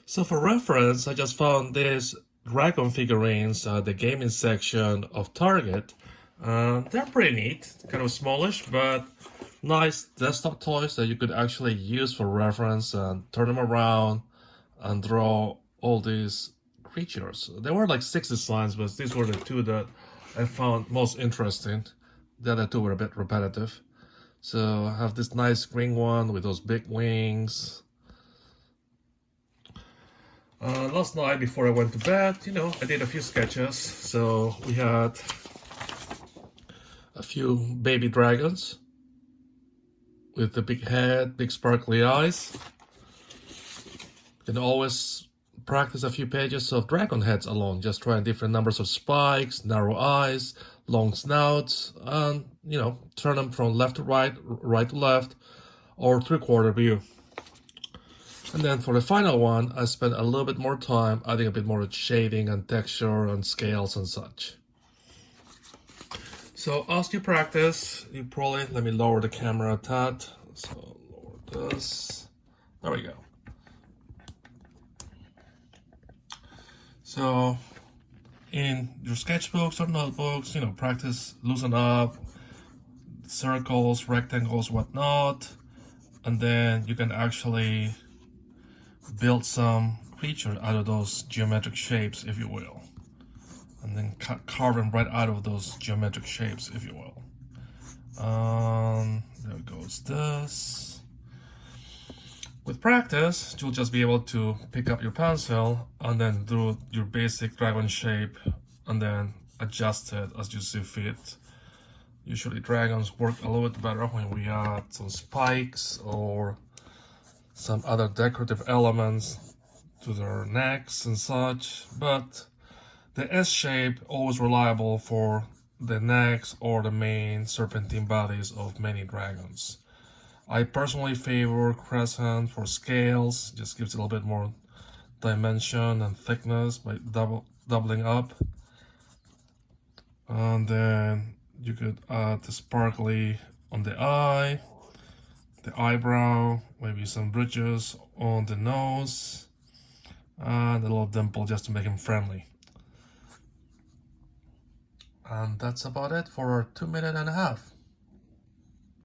So for reference, I just found these dragon figurines at the gaming section of Target. They're pretty neat, kind of smallish, but nice desktop toys that you could actually use for reference and turn them around and draw all these creatures. There were like 6 designs, but these were the 2 that I found most interesting. The other 2 were a bit repetitive. So I have this nice green one with those big wings. Last night before I went to bed, I did a few sketches. So we had a few baby dragons with the big head, big sparkly eyes. You can always practice a few pages of dragon heads alone, just trying different numbers of spikes, narrow eyes, long snouts, and, turn them from left to right, right to left, or 3/4 view. And then for the final one, I spent a little bit more time adding a bit more shading and texture and scales and such. So as you practice, let me lower the camera a tad. So lower this. There we go. So in your sketchbooks or notebooks, practice loosen up circles, rectangles, whatnot, and then you can actually build some creature out of those geometric shapes, if you will, and then carve them right out of those geometric shapes, if you will. There goes this. With practice, you'll just be able to pick up your pencil and then do your basic dragon shape and then adjust it as you see fit. Usually dragons work a little bit better when we add some spikes or some other decorative elements to their necks and such, but the S shape always reliable for the necks or the main serpentine bodies of many dragons. I personally favor crescent for scales, just gives it a little bit more dimension and thickness by doubling up. And then you could add the sparkly on the eye, the eyebrow, maybe some bridges on the nose, and a little dimple just to make him friendly. And that's about it for 2.5 minutes.